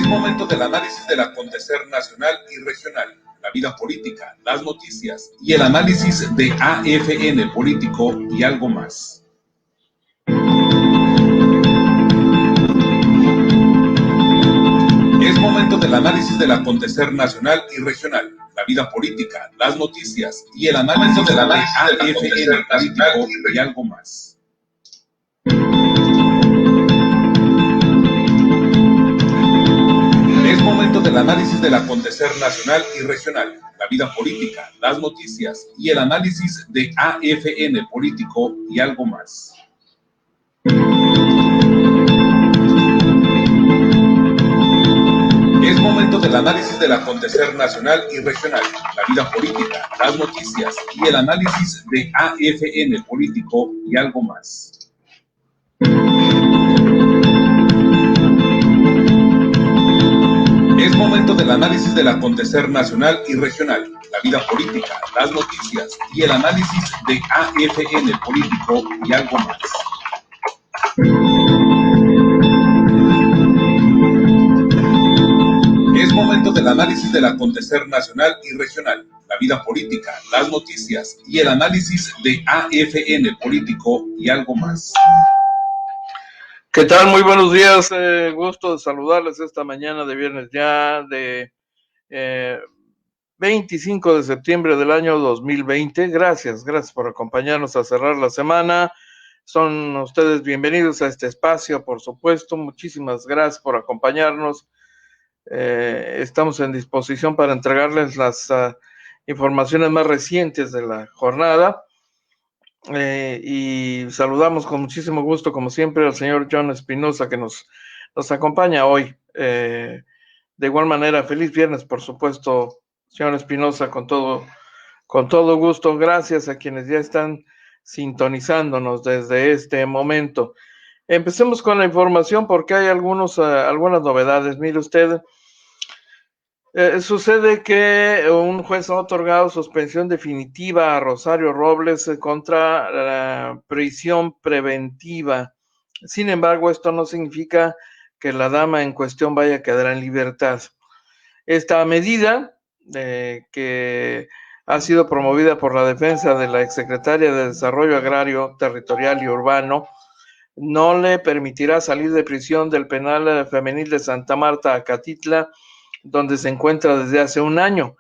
Es momento del análisis del acontecer nacional y regional, la vida política, las noticias y el análisis de AFN Político y algo más. Es momento del análisis del acontecer nacional y regional, la vida política, las noticias y el análisis de AFN Político y algo más. Es momento del análisis del acontecer nacional y regional, la vida política, las noticias y el análisis de AFN Político y algo más. Es momento del análisis del acontecer nacional y regional, la vida política, las noticias y el análisis de AFN Político y algo más. Es momento del análisis del acontecer nacional y regional, la vida política, las noticias y el análisis de AFN Político y algo más. Es momento del análisis del acontecer nacional y regional, la vida política, las noticias y el análisis de AFN Político y algo más. ¿Qué tal? Muy buenos días, gusto de saludarles esta mañana de viernes ya de 25 de septiembre del año 2020. Gracias por acompañarnos a cerrar la semana. Son ustedes bienvenidos a este espacio, por supuesto. Muchísimas gracias por acompañarnos. Estamos en disposición para entregarles las informaciones más recientes de la jornada. Y saludamos con muchísimo gusto, como siempre, al señor John Espinosa, que nos acompaña hoy. De igual manera, feliz viernes, por supuesto, señor Espinosa, con todo gusto. Gracias a quienes ya están sintonizándonos desde este momento. Empecemos con la información porque hay algunas novedades. Mire usted, sucede que un juez ha otorgado suspensión definitiva a Rosario Robles contra la prisión preventiva. Sin embargo, esto no significa que la dama en cuestión vaya a quedar en libertad. Esta medida, que ha sido promovida por la defensa de la exsecretaria de Desarrollo Agrario, Territorial y Urbano, no le permitirá salir de prisión del penal femenil de Santa Marta, Acatitla, donde se encuentra desde hace un año.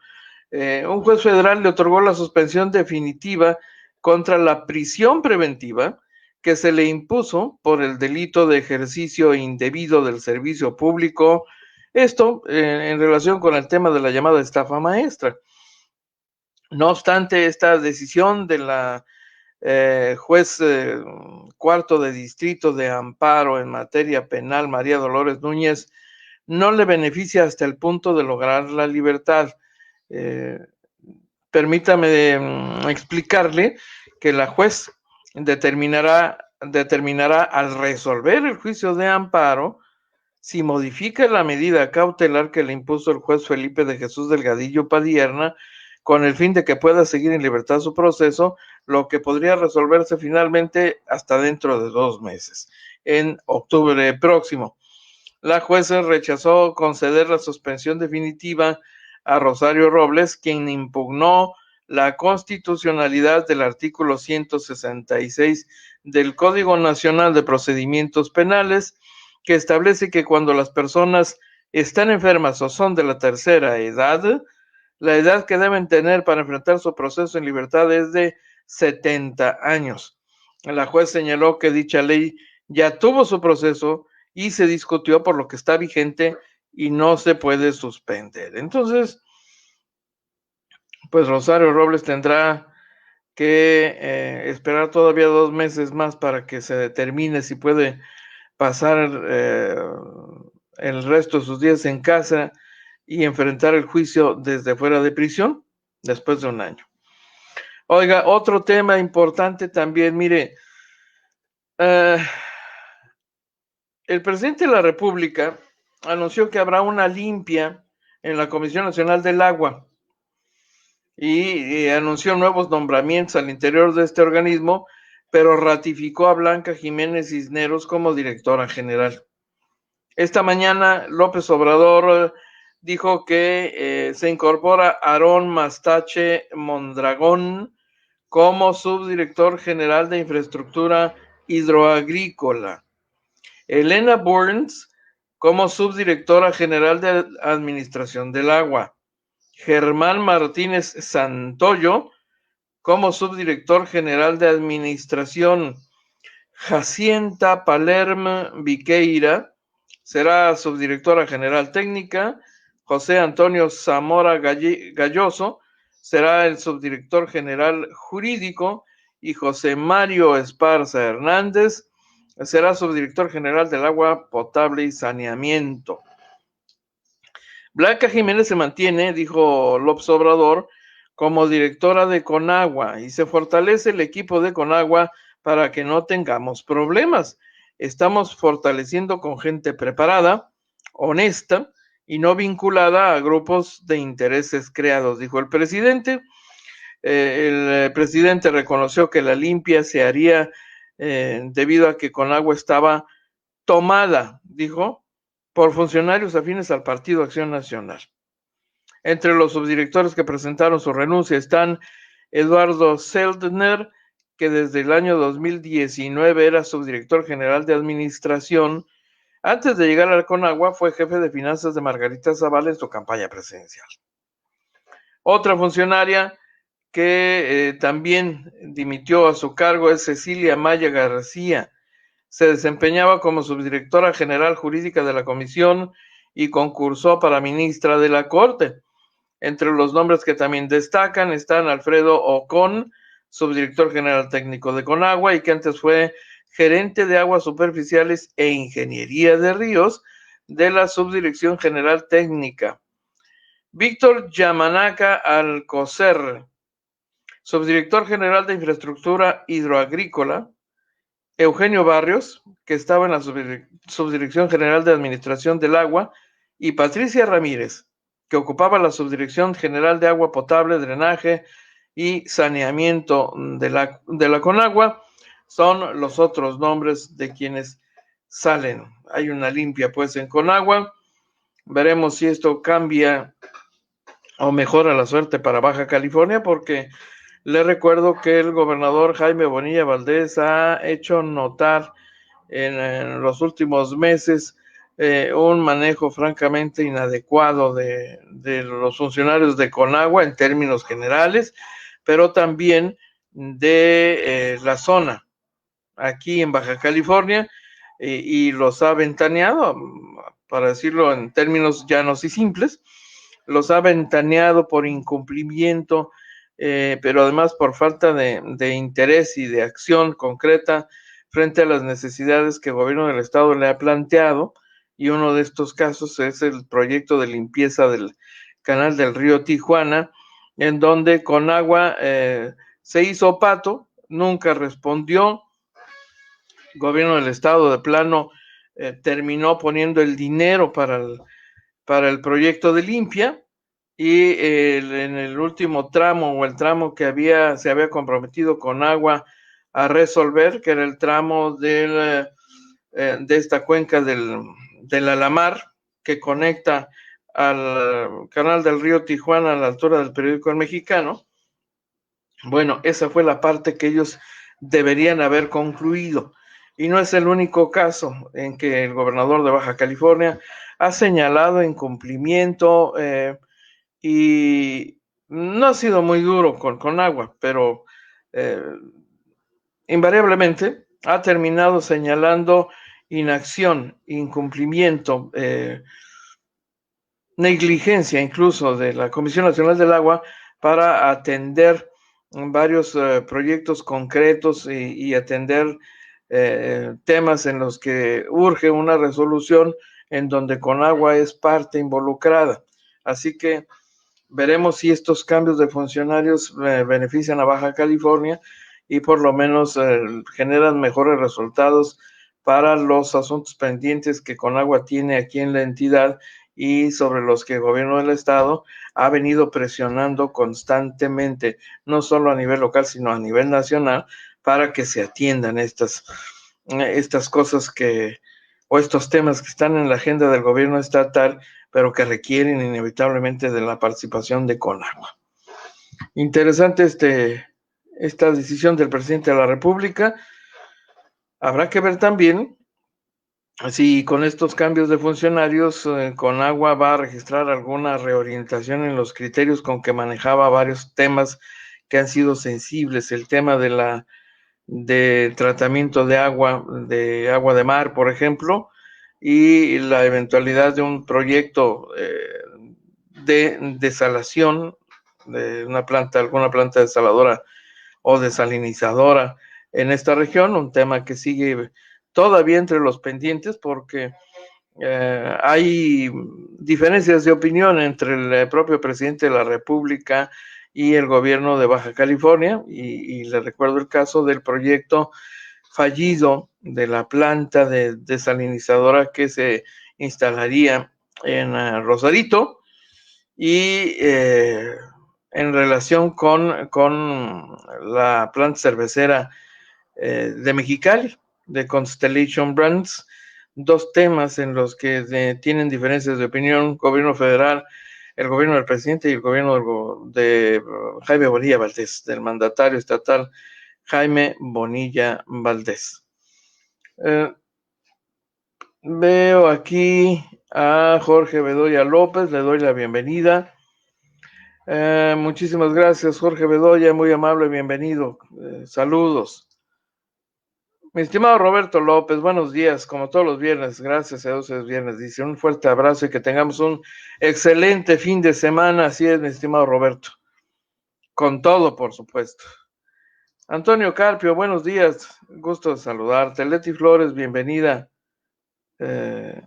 Un juez federal le otorgó la suspensión definitiva contra la prisión preventiva que se le impuso por el delito de ejercicio indebido del servicio público. Esto en relación con el tema de la llamada estafa maestra. No obstante, esta decisión de la juez cuarto de distrito de amparo en materia penal, María Dolores Núñez, no le beneficia hasta el punto de lograr la libertad. Permítame explicarle que la juez determinará al resolver el juicio de amparo si modifica la medida cautelar que le impuso el juez Felipe de Jesús Delgadillo Padierna con el fin de que pueda seguir en libertad su proceso, lo que podría resolverse finalmente hasta dentro de 2 meses, en octubre próximo. La jueza rechazó conceder la suspensión definitiva a Rosario Robles, quien impugnó la constitucionalidad del artículo 166 del Código Nacional de Procedimientos Penales, que establece que cuando las personas están enfermas o son de la tercera edad, la edad que deben tener para enfrentar su proceso en libertad es de 70 años. La juez señaló que dicha ley ya tuvo su proceso y se discutió, por lo que está vigente y no se puede suspender. Entonces, pues Rosario Robles tendrá que esperar todavía 2 meses más para que se determine si puede pasar el resto de sus días en casa y enfrentar el juicio desde fuera de prisión después de 1 año. Oiga, otro tema importante también, mire, el presidente de la República anunció que habrá una limpia en la Comisión Nacional del Agua y anunció nuevos nombramientos al interior de este organismo, pero ratificó a Blanca Jiménez Cisneros como directora general. Esta mañana López Obrador dijo que se incorpora Aarón Mastache Mondragón como subdirector general de infraestructura hidroagrícola, Elena Burns como subdirectora general de administración del agua, Germán Martínez Santoyo como subdirector general de administración, Jacinta Palermo Viqueira será subdirectora general técnica, José Antonio Zamora Galloso será el subdirector general jurídico y José Mario Esparza Hernández será subdirector general del agua potable y saneamiento. Blanca Jiménez se mantiene, dijo López Obrador, como directora de Conagua y se fortalece el equipo de Conagua para que no tengamos problemas. Estamos fortaleciendo con gente preparada, honesta y no vinculada a grupos de intereses creados, dijo el presidente. El presidente reconoció que la limpia se haría debido a que Conagua estaba tomada, dijo, por funcionarios afines al Partido Acción Nacional. Entre los subdirectores que presentaron su renuncia están Eduardo Seldner, que desde el año 2019 era subdirector general de administración. Antes de llegar al Conagua, fue jefe de finanzas de Margarita Zavala en su campaña presidencial. Otra funcionaria que también dimitió a su cargo es Cecilia Maya García. Se desempeñaba como subdirectora general jurídica de la comisión y concursó para ministra de la Corte. Entre los nombres que también destacan están Alfredo Ocón, subdirector general técnico de Conagua y que antes fue gerente de aguas superficiales e ingeniería de ríos de la Subdirección General Técnica. Víctor Yamanaka Alcocer, subdirector general de infraestructura hidroagrícola. Eugenio Barrios, que estaba en la Subdirección General de Administración del Agua, y Patricia Ramírez, que ocupaba la Subdirección General de Agua Potable, Drenaje y Saneamiento de la Conagua, son los otros nombres de quienes salen. Hay una limpia pues en Conagua. Veremos si esto cambia o mejora la suerte para Baja California, porque le recuerdo que el gobernador Jaime Bonilla Valdés ha hecho notar en los últimos meses un manejo francamente inadecuado de los funcionarios de Conagua en términos generales, pero también de la zona aquí en Baja California y los ha ventaneado, para decirlo en términos llanos y simples, los ha ventaneado por incumplimiento, pero además por falta de interés y de acción concreta frente a las necesidades que el gobierno del estado le ha planteado, y uno de estos casos es el proyecto de limpieza del canal del río Tijuana, en donde Conagua se hizo pato, nunca respondió. El gobierno del estado de plano terminó poniendo el dinero para el proyecto de limpia, y en el último tramo o el tramo que se había comprometido Conagua a resolver, que era el tramo de esta cuenca del Alamar, que conecta al canal del río Tijuana a la altura del Periódico El Mexicano. Bueno, esa fue la parte que ellos deberían haber concluido. Y no es el único caso en que el gobernador de Baja California ha señalado incumplimiento y no ha sido muy duro con Conagua, pero invariablemente ha terminado señalando inacción, incumplimiento, negligencia incluso de la Comisión Nacional del Agua para atender varios proyectos concretos y atender temas en los que urge una resolución en donde Conagua es parte involucrada. Así que veremos si estos cambios de funcionarios benefician a Baja California y por lo menos generan mejores resultados para los asuntos pendientes que Conagua tiene aquí en la entidad y sobre los que el gobierno del estado ha venido presionando constantemente, no solo a nivel local, sino a nivel nacional, para que se atiendan estas cosas que o estos temas que están en la agenda del gobierno estatal, pero que requieren inevitablemente de la participación de Conagua. Interesante esta decisión del presidente de la República. Habrá que ver también si con estos cambios de funcionarios, Conagua va a registrar alguna reorientación en los criterios con que manejaba varios temas que han sido sensibles. El tema de tratamiento de agua de mar, por ejemplo, y la eventualidad de un proyecto de desalación de alguna planta desaladora o desalinizadora en esta región, un tema que sigue todavía entre los pendientes porque hay diferencias de opinión entre el propio presidente de la República y el gobierno de Baja California, y le recuerdo el caso del proyecto fallido de la planta de desalinizadora que se instalaría en Rosarito, y en relación con la planta cervecera de Mexicali, de Constellation Brands, dos temas en los que tienen diferencias de opinión, gobierno federal, el gobierno del presidente y el gobierno de Jaime Bonilla Valdés, del mandatario estatal Jaime Bonilla Valdés. Veo aquí a Jorge Bedoya López, le doy la bienvenida. Muchísimas gracias, Jorge Bedoya, muy amable, bienvenido. Saludos. Mi estimado Roberto López, buenos días, como todos los viernes, gracias a Dios es viernes, dice, un fuerte abrazo y que tengamos un excelente fin de semana, así es, mi estimado Roberto, con todo, por supuesto. Antonio Carpio, buenos días, gusto de saludarte. Leti Flores, bienvenida,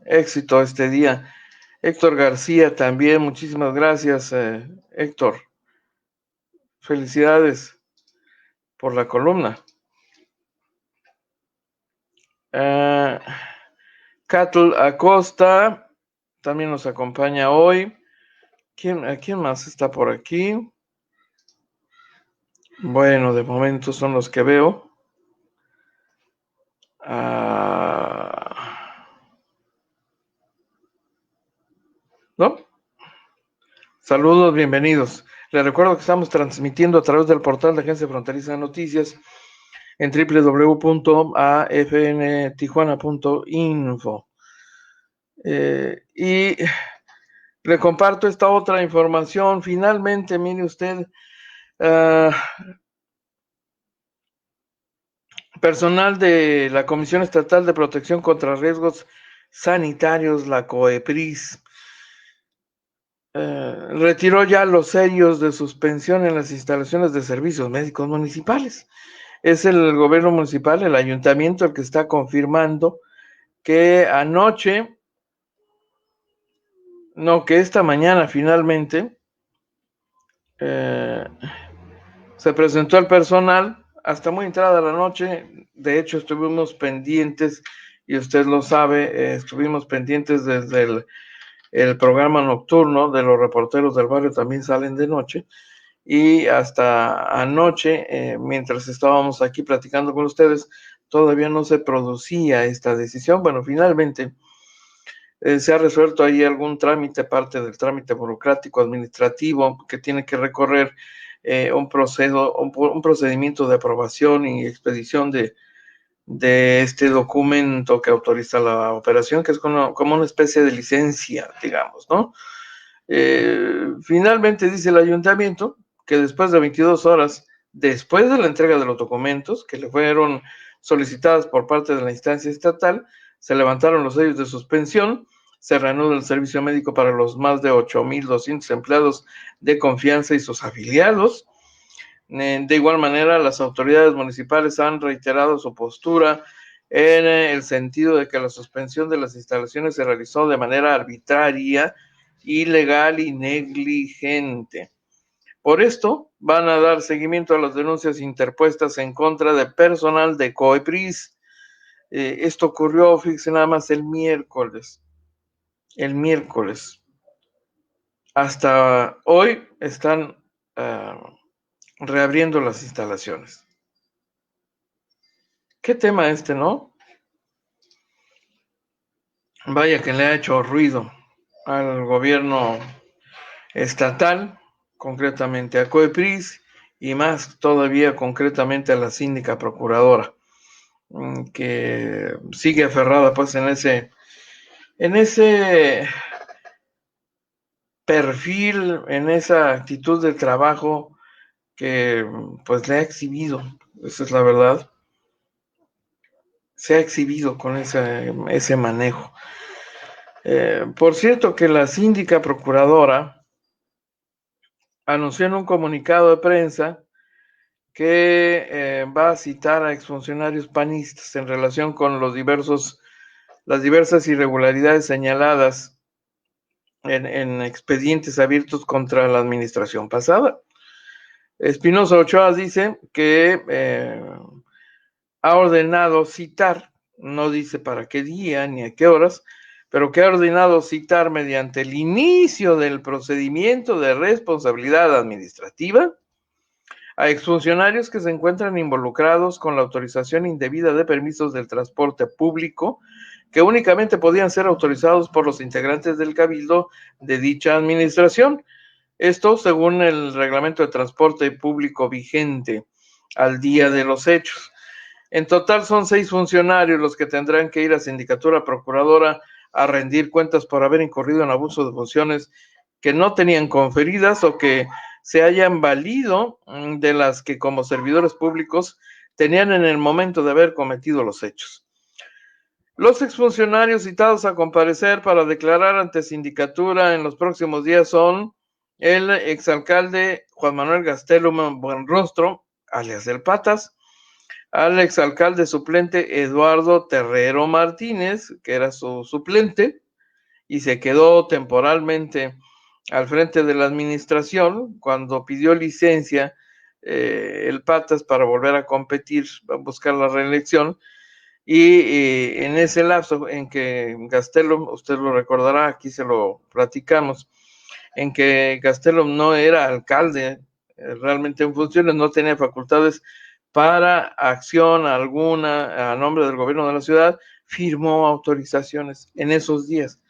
éxito este día. Héctor García también, muchísimas gracias, Héctor, felicidades por la columna. Cattle Acosta también nos acompaña hoy. ¿Quién más está por aquí? Bueno, de momento son los que veo. ¿No? Saludos, bienvenidos. Les recuerdo que estamos transmitiendo a través del portal de Agencia Fronteriza de Noticias en www.afntijuana.info. Y le comparto esta otra información. Finalmente, mire usted, personal de la Comisión Estatal de Protección contra Riesgos Sanitarios, la COEPRIS, retiró ya los sellos de suspensión en las instalaciones de servicios médicos municipales. Es el gobierno municipal, el ayuntamiento, el que está confirmando que que esta mañana finalmente se presentó el personal hasta muy entrada la noche. De hecho, estuvimos pendientes, y usted lo sabe, estuvimos pendientes desde el programa nocturno de los reporteros del barrio, también salen de noche, y hasta anoche, mientras estábamos aquí platicando con ustedes, todavía no se producía esta decisión. Bueno, finalmente se ha resuelto ahí algún trámite, parte del trámite burocrático administrativo que tiene que recorrer un procedimiento de aprobación y expedición de este documento que autoriza la operación, que es como una especie de licencia, digamos, ¿no? Finalmente dice el ayuntamiento que después de 22 horas, después de la entrega de los documentos que le fueron solicitadas por parte de la instancia estatal, se levantaron los sellos de suspensión, se reanuda el servicio médico para los más de 8,200 empleados de confianza y sus afiliados. De igual manera, las autoridades municipales han reiterado su postura en el sentido de que la suspensión de las instalaciones se realizó de manera arbitraria, ilegal y negligente. Por esto, van a dar seguimiento a las denuncias interpuestas en contra de personal de COEPRIS. Esto ocurrió, fíjense nada más, el miércoles. Hasta hoy están reabriendo las instalaciones. ¿Qué tema ¿no? vaya que le ha hecho ruido al gobierno estatal, concretamente a COEPRIS, y más todavía concretamente a la síndica procuradora, que sigue aferrada pues en ese perfil, en esa actitud de trabajo que pues le ha exhibido, esa es la verdad, se ha exhibido con ese manejo. Por cierto que la síndica procuradora anunció en un comunicado de prensa que va a citar a exfuncionarios panistas en relación con las diversas irregularidades señaladas en expedientes abiertos contra la administración pasada. Espinosa Ochoa dice que ha ordenado citar, no dice para qué día ni a qué horas, pero que ha ordenado citar mediante el inicio del procedimiento de responsabilidad administrativa a exfuncionarios que se encuentran involucrados con la autorización indebida de permisos del transporte público, que únicamente podían ser autorizados por los integrantes del cabildo de dicha administración. Esto según el reglamento de transporte público vigente al día de los hechos. En total son 6 funcionarios los que tendrán que ir a Sindicatura Procuradora a rendir cuentas por haber incurrido en abuso de funciones que no tenían conferidas o que se hayan valido de las que como servidores públicos tenían en el momento de haber cometido los hechos. Los exfuncionarios citados a comparecer para declarar ante Sindicatura en los próximos días son el exalcalde Juan Manuel Gastelum Buenrostro, alias El Patas, al exalcalde suplente Eduardo Terrero Martínez, que era su suplente, y se quedó temporalmente al frente de la administración cuando pidió licencia el Patas para volver a competir, a buscar la reelección, y en ese lapso en que Gastelum, usted lo recordará, aquí se lo platicamos, en que Gastelum no era alcalde realmente en funciones, no tenía facultades para acción alguna a nombre del gobierno de la ciudad, firmó autorizaciones en esos días,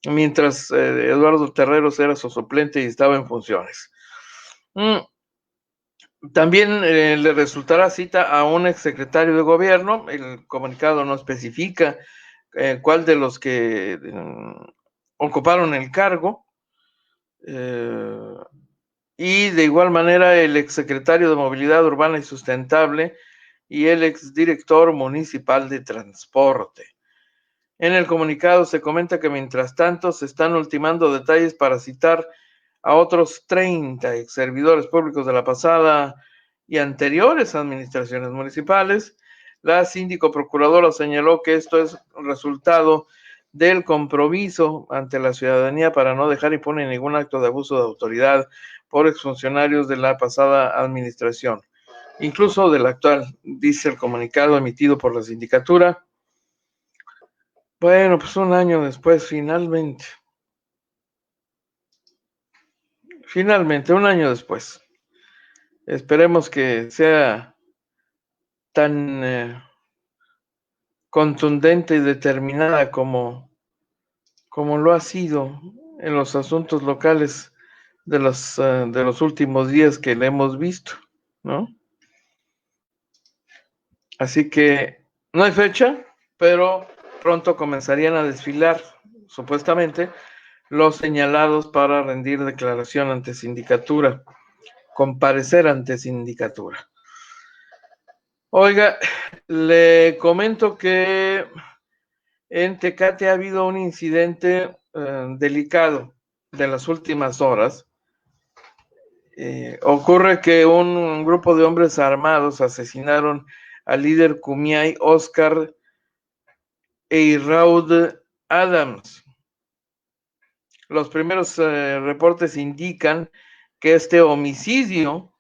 mientras Eduardo Terreros era su suplente y estaba en funciones. También le resultará cita a un exsecretario de gobierno, el comunicado no especifica cuál de los que ocuparon el cargo, y de igual manera el exsecretario de Movilidad Urbana y Sustentable y el exdirector municipal de Transporte. En el comunicado se comenta que mientras tanto se están ultimando detalles para citar a otros 30 exservidores públicos de la pasada y anteriores administraciones municipales. La síndico procuradora señaló que esto es resultado del compromiso ante la ciudadanía para no dejar impune ningún acto de abuso de autoridad por exfuncionarios de la pasada administración, incluso de la actual, dice el comunicado emitido por la sindicatura. Bueno, pues un año después, finalmente, un año después, esperemos que sea tan contundente y determinada como lo ha sido en los asuntos locales de los últimos días que le hemos visto, ¿no? Así que no hay fecha, pero pronto comenzarían a desfilar, supuestamente, los señalados para rendir declaración ante sindicatura, comparecer ante sindicatura. Oiga, le comento que en Tecate ha habido un incidente delicado de las últimas horas. Ocurre que un grupo de hombres armados asesinaron al líder Kumiai Oscar Eiraud Adams. Los primeros reportes indican que este homicidio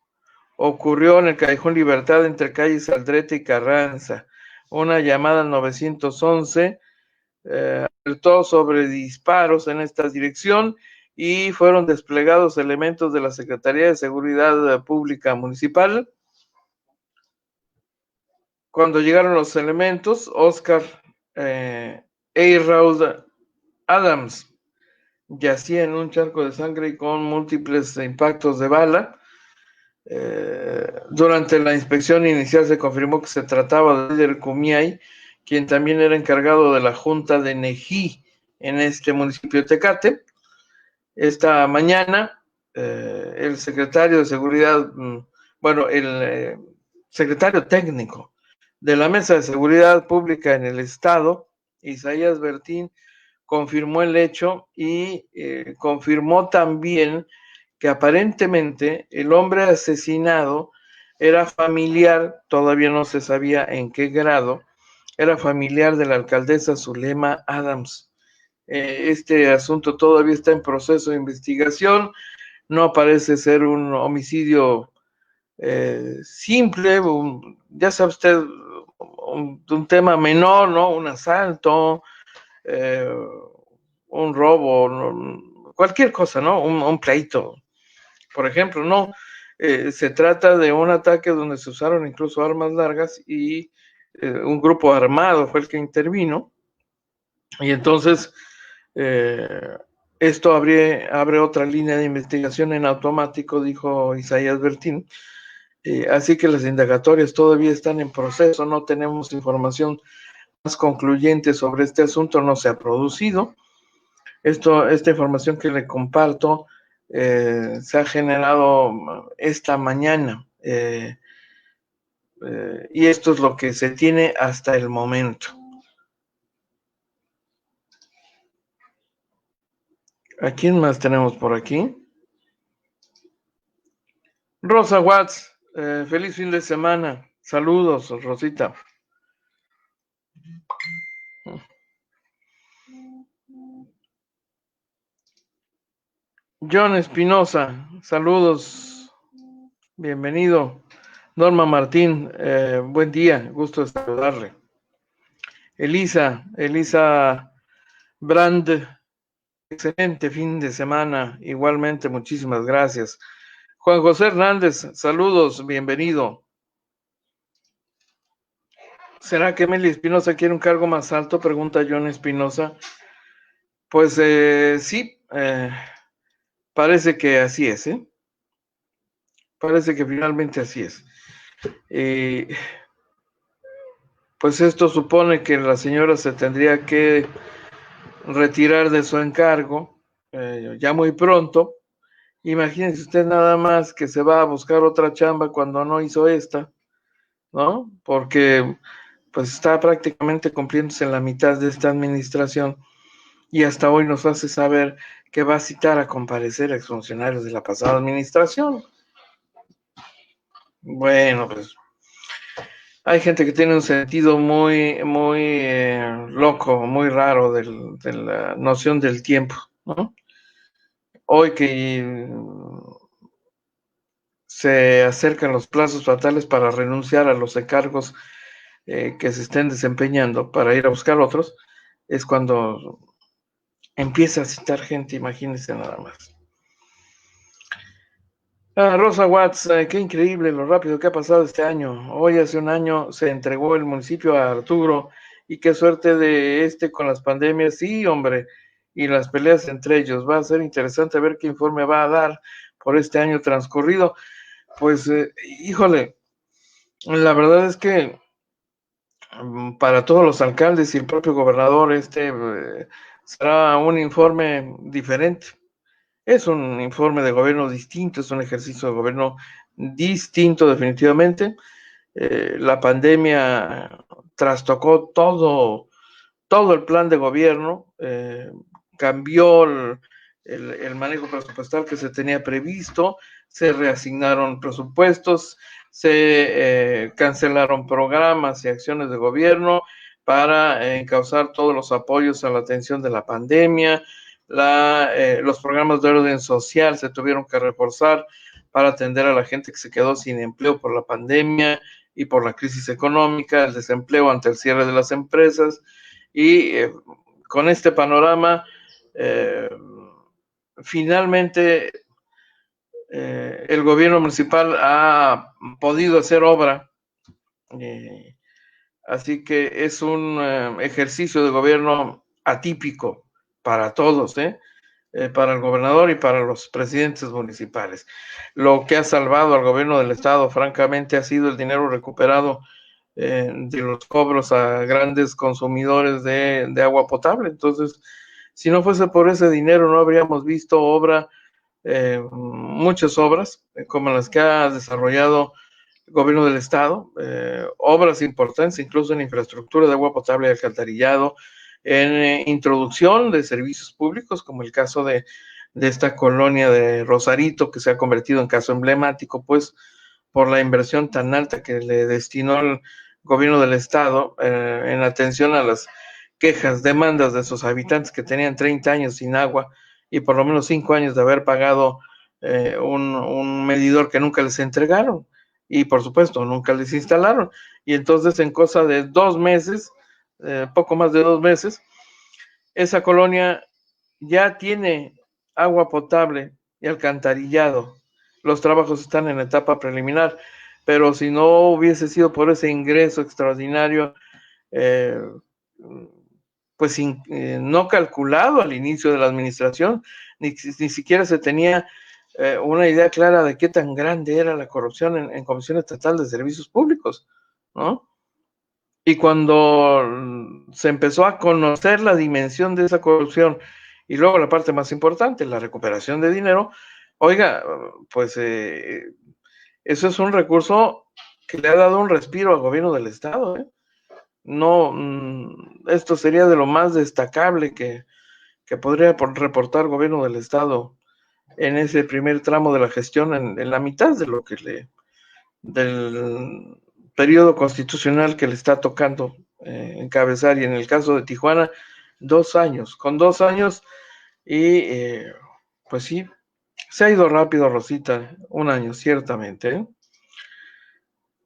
ocurrió en el Callejón Libertad entre calles Aldrete y Carranza. Una llamada al 911 alertó sobre disparos en esta dirección y fueron desplegados elementos de la Secretaría de Seguridad Pública Municipal. Cuando llegaron los elementos, Oscar Eiraud Adams yacía en un charco de sangre y con múltiples impactos de bala. Durante la inspección inicial se confirmó que se trataba de líder Cumiay, quien también era encargado de la Junta de Nejí en este municipio de Tecate. Esta mañana, el secretario de Seguridad, el secretario técnico de la Mesa de Seguridad Pública en el Estado, Isaías Bertín, confirmó el hecho y confirmó también que aparentemente el hombre asesinado era familiar, todavía no se sabía en qué grado, era familiar de la alcaldesa Zulema Adams. Este asunto todavía está en proceso de investigación, no parece ser un homicidio simple, ya sabe usted, un tema menor, ¿no? Un asalto, un robo, cualquier cosa, ¿no? Un pleito, por ejemplo, no. Se trata de un ataque donde se usaron incluso armas largas y un grupo armado fue el que intervino. Y entonces esto abre otra línea de investigación en automático, dijo Isaías Bertín. Así que las indagatorias todavía están en proceso, no tenemos información más concluyente sobre este asunto, no se ha producido. Esta información que le comparto se ha generado esta mañana y esto es lo que se tiene hasta el momento. ¿A quién más tenemos por aquí? Rosa Watts, feliz fin de semana. Saludos, Rosita. John Espinosa, saludos, bienvenido. Norma Martín, buen día, gusto de saludarle. Elisa Brand, excelente fin de semana, igualmente, muchísimas gracias. Juan José Hernández, saludos, bienvenido. ¿Será que Emily Espinosa quiere un cargo más alto? Pregunta John Espinosa. Pues sí, parece que así es, ¿eh? Parece que finalmente así es. Pues esto supone que la señora se tendría que retirar de su encargo ya muy pronto. Imagínense usted nada más que se va a buscar otra chamba cuando no hizo esta, ¿no? Porque pues está prácticamente cumpliéndose en la mitad de esta administración y hasta hoy nos hace saber que va a citar a comparecer a exfuncionarios de la pasada administración. Bueno, pues hay gente que tiene un sentido muy loco, muy raro de la noción del tiempo, ¿no? Hoy que se acercan los plazos fatales para renunciar a los encargos que se estén desempeñando para ir a buscar otros, es cuando empieza a citar gente, imagínense nada más. Rosa Watts, qué increíble lo rápido que ha pasado este año. Hoy hace un año se entregó el municipio a Arturo y qué suerte de con las pandemias, sí, hombre, y las peleas entre ellos. Va a ser interesante ver qué informe va a dar por este año transcurrido. Pues, híjole, la verdad es que para todos los alcaldes y el propio gobernador, será un informe diferente. Es un informe de gobierno distinto, es un ejercicio de gobierno distinto definitivamente. La pandemia trastocó todo el plan de gobierno, cambió el manejo presupuestal que se tenía previsto, se reasignaron presupuestos, se cancelaron programas y acciones de gobierno para encauzar todos los apoyos a la atención de la pandemia. Los programas de orden social se tuvieron que reforzar para atender a la gente que se quedó sin empleo por la pandemia y por la crisis económica, el desempleo ante el cierre de las empresas. Y con este panorama, finalmente el gobierno municipal ha podido hacer obra. Así que es un ejercicio de gobierno atípico, para todos, para el gobernador y para los presidentes municipales. Lo que ha salvado al gobierno del estado, francamente, ha sido el dinero recuperado de los cobros a grandes consumidores de agua potable. Entonces, si no fuese por ese dinero, no habríamos visto muchas obras como las que ha desarrollado el gobierno del estado, obras importantes, incluso en infraestructura de agua potable y alcantarillado, en introducción de servicios públicos, como el caso de esta colonia de Rosarito, que se ha convertido en caso emblemático, pues, por la inversión tan alta que le destinó el gobierno del estado en atención a las quejas, demandas de sus habitantes que tenían 30 años sin agua y por lo menos 5 años de haber pagado un medidor que nunca les entregaron y por supuesto nunca les instalaron. Y entonces en cosa de 2 meses, poco más de 2 meses, esa colonia ya tiene agua potable y alcantarillado. Los trabajos están en etapa preliminar, pero si no hubiese sido por ese ingreso extraordinario, pues no calculado al inicio de la administración, ni siquiera se tenía una idea clara de qué tan grande era la corrupción en Comisión Estatal de Servicios Públicos, ¿no? Y cuando se empezó a conocer la dimensión de esa corrupción y luego la parte más importante, la recuperación de dinero, oiga, pues eso es un recurso que le ha dado un respiro al gobierno del estado, ¿eh? No, esto sería de lo más destacable que podría reportar el gobierno del estado en ese primer tramo de la gestión, en la mitad de lo que del periodo constitucional que le está tocando encabezar, y en el caso de Tijuana, 2 años, con 2 años, y pues sí, se ha ido rápido, Rosita, 1 año, ciertamente, ¿eh?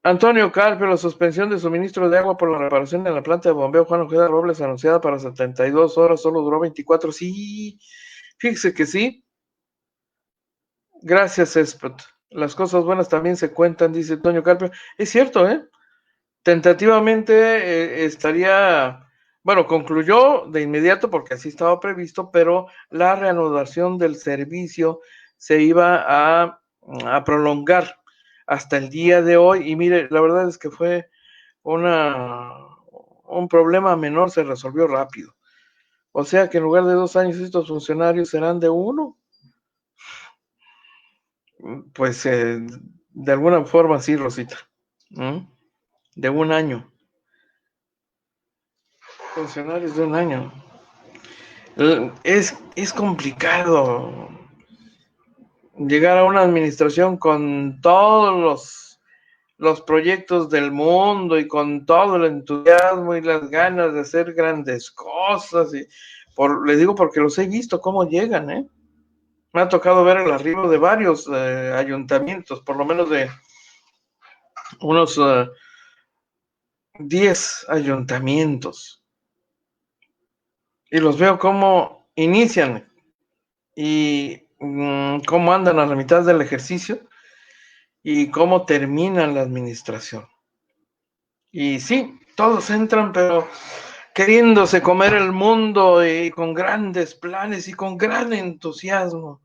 Antonio Carpio, la suspensión de suministro de agua por la reparación de la planta de bombeo Juan Ojeda Robles, anunciada para 72 horas, solo duró 24. Sí, fíjese que sí. Gracias, Espot. Las cosas buenas también se cuentan, dice Antonio Carpio. Es cierto, ¿eh? Tentativamente bueno, concluyó de inmediato porque así estaba previsto, pero la reanudación del servicio se iba a prolongar hasta el día de hoy. Y mire, la verdad es que fue un problema menor, se resolvió rápido. O sea que en lugar de 2 años estos funcionarios serán de 1. Pues de alguna forma sí, Rosita. De 1 año. Funcionarios de 1 año. Es complicado llegar a una administración con todos los proyectos del mundo y con todo el entusiasmo y las ganas de hacer grandes cosas. Les digo porque los he visto cómo llegan, ¿eh? Me ha tocado ver el arribo de varios ayuntamientos, por lo menos de unos 10 ayuntamientos. Y los veo cómo inician y cómo andan a la mitad del ejercicio y cómo terminan la administración. Y sí, todos entran, pero queriéndose comer el mundo y con grandes planes y con gran entusiasmo.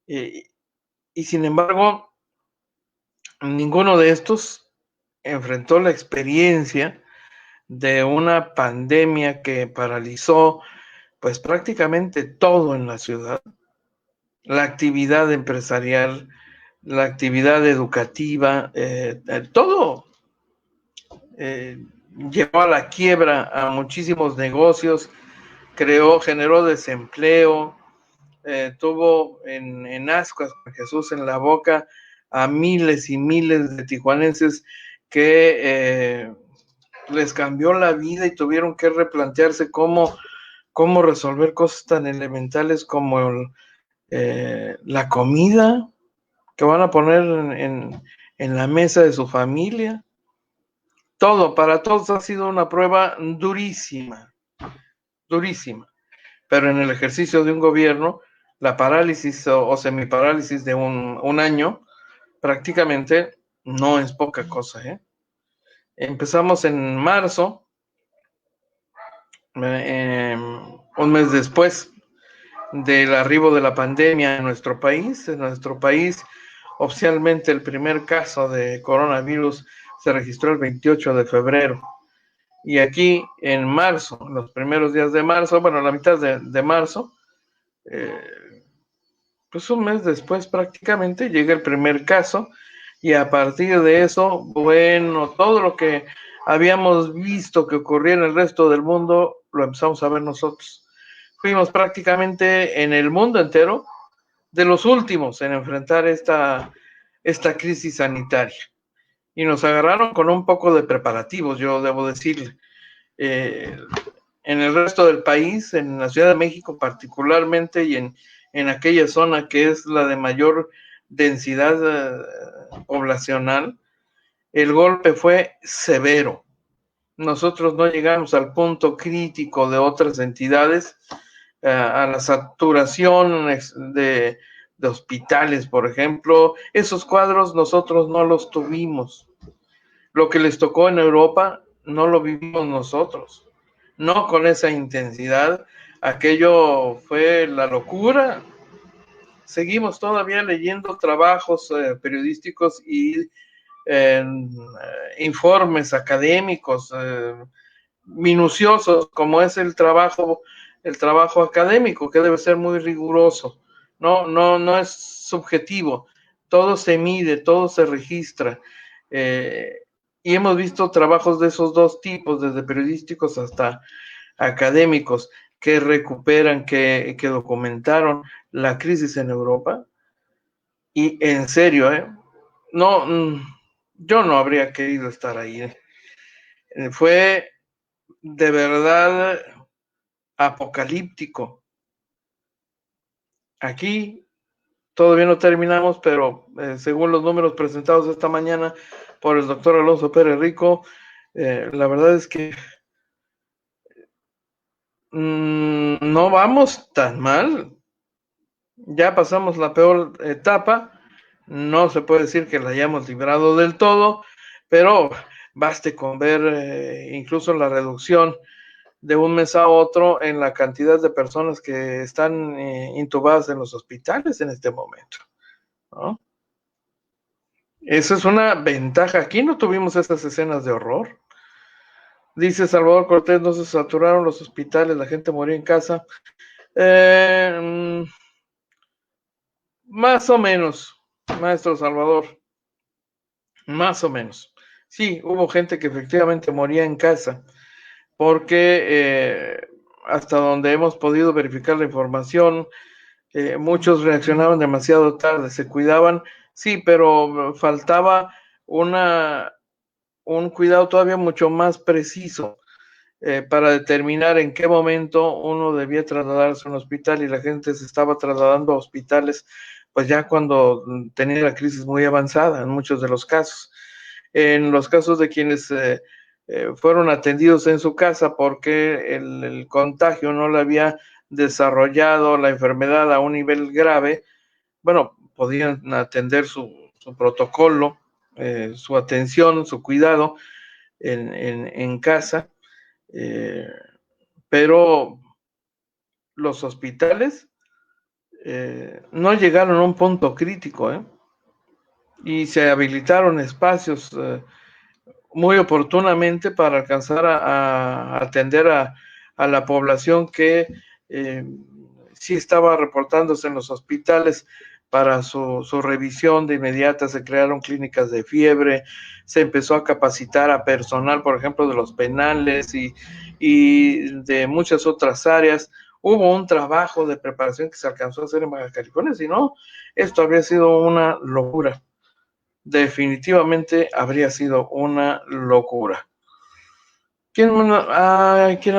Y sin embargo, ninguno de estos enfrentó la experiencia de una pandemia que paralizó pues prácticamente todo en la ciudad, la actividad empresarial, la actividad educativa, todo llevó a la quiebra a muchísimos negocios, generó desempleo, tuvo en ascuas con Jesús en la boca a miles y miles de tijuanenses que les cambió la vida y tuvieron que replantearse cómo resolver cosas tan elementales como la comida que van a poner en la mesa de su familia. Para todos ha sido una prueba durísima, durísima. Pero en el ejercicio de un gobierno, la parálisis o semiparálisis de un año prácticamente no es poca cosa, ¿eh? Empezamos en marzo, un mes después del arribo de la pandemia en nuestro país. En nuestro país, oficialmente, el primer caso de coronavirus se registró el 28 de febrero. Y aquí, en marzo, los primeros días de marzo, bueno, la mitad de marzo, pues un mes después prácticamente llega el primer caso, y a partir de eso, bueno, todo lo que habíamos visto que ocurría en el resto del mundo, lo empezamos a ver nosotros. Fuimos prácticamente en el mundo entero de los últimos en enfrentar esta crisis sanitaria. Y nos agarraron con un poco de preparativos, yo debo decirle. En el resto del país, en la Ciudad de México particularmente, y en aquella zona que es la de mayor densidad poblacional, el golpe fue severo. Nosotros no llegamos al punto crítico de otras entidades, a la saturación de hospitales, por ejemplo. Esos cuadros nosotros no los tuvimos. Lo que les tocó en Europa no lo vivimos nosotros, no con esa intensidad. Aquello fue la locura. Seguimos todavía leyendo trabajos periodísticos y informes académicos minuciosos, como es el trabajo académico, que debe ser muy riguroso. No es subjetivo, todo se mide, todo se registra. Y hemos visto trabajos de esos dos tipos, desde periodísticos hasta académicos, que recuperan, que documentaron la crisis en Europa. Y en serio, yo no habría querido estar ahí. Fue de verdad apocalíptico. Aquí todavía no terminamos, pero según los números presentados esta mañana por el doctor Alonso Pérez Rico, la verdad es que no vamos tan mal. Ya pasamos la peor etapa. No se puede decir que la hayamos librado del todo, pero baste con ver incluso la reducción de un mes a otro en la cantidad de personas que están intubadas en los hospitales en este momento, ¿no? Esa es una ventaja. Aquí no tuvimos esas escenas de horror. Dice Salvador Cortés, no se saturaron los hospitales, la gente murió en casa. Más o menos, maestro Salvador, más o menos. Sí, hubo gente que efectivamente moría en casa, porque hasta donde hemos podido verificar la información, muchos reaccionaban demasiado tarde, se cuidaban, sí, pero faltaba un cuidado todavía mucho más preciso para determinar en qué momento uno debía trasladarse a un hospital, y la gente se estaba trasladando a hospitales pues ya cuando tenía la crisis muy avanzada en muchos de los casos. En los casos de quienes fueron atendidos en su casa porque el contagio no le había desarrollado la enfermedad a un nivel grave, bueno, podían atender su protocolo, su atención, su cuidado en casa, pero los hospitales no llegaron a un punto crítico, y se habilitaron espacios muy oportunamente para alcanzar a atender a la población que sí estaba reportándose en los hospitales para su revisión de inmediata. Se crearon clínicas de fiebre, se empezó a capacitar a personal, por ejemplo, de los penales y de muchas otras áreas. Hubo un trabajo de preparación que se alcanzó a hacer en Baja California, si no, esto habría sido una locura. Definitivamente habría sido una locura. ¿Quién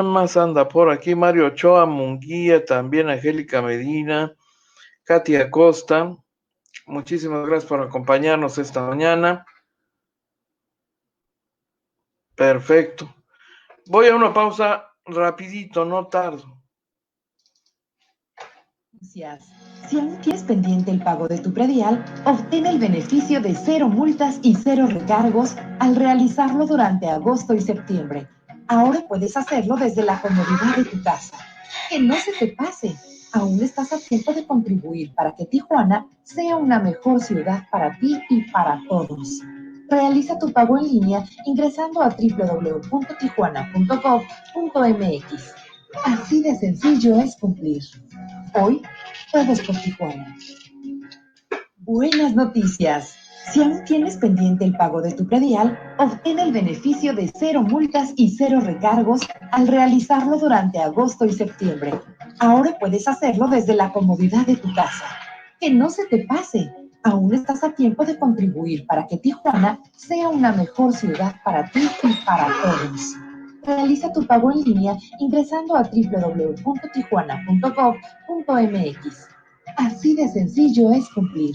más anda por aquí? Mario Ochoa, Munguía, también Angélica Medina, Katia Costa. Muchísimas gracias por acompañarnos esta mañana. Perfecto. Voy a una pausa rapidito, no tardo. Si aún tienes pendiente el pago de tu predial, obtén el beneficio de 0 multas y 0 recargos al realizarlo durante agosto y septiembre. Ahora puedes hacerlo desde la comodidad de tu casa. Que no se te pase. Aún estás a tiempo de contribuir para que Tijuana sea una mejor ciudad para ti y para todos. Realiza tu pago en línea ingresando a www.tijuana.gov.mx. Así de sencillo es cumplir. Hoy, todos por Tijuana. Buenas noticias. Si aún tienes pendiente el pago de tu predial, obtén el beneficio de 0 multas y 0 recargos al realizarlo durante agosto y septiembre. Ahora puedes hacerlo desde la comodidad de tu casa. Que no se te pase. Aún estás a tiempo de contribuir para que Tijuana sea una mejor ciudad para ti y para todos. Realiza tu pago en línea ingresando a www.tijuana.gov.mx. Así de sencillo es cumplir.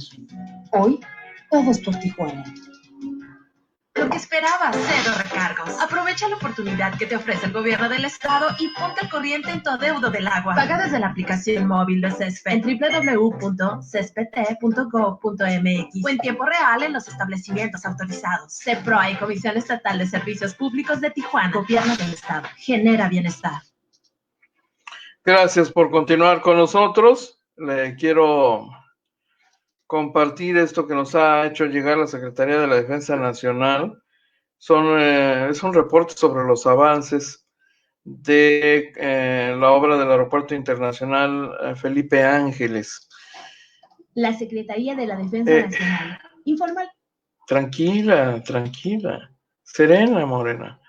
Hoy, todos por Tijuana. Lo que esperabas, 0 recargos. Aprovecha la oportunidad que te ofrece el gobierno del estado y ponte al corriente en tu adeudo del agua. Paga desde la aplicación móvil de CESPE en www.cespt.gov.mx o en tiempo real en los establecimientos autorizados. CEPROA y Comisión Estatal de Servicios Públicos de Tijuana, Gobierno del Estado. Genera bienestar. Gracias por continuar con nosotros. Le quiero compartir esto que nos ha hecho llegar la Secretaría de la Defensa Nacional. Es un reporte sobre los avances de la obra del Aeropuerto Internacional Felipe Ángeles. La Secretaría de la Defensa Nacional informa... Tranquila, serena, Morena.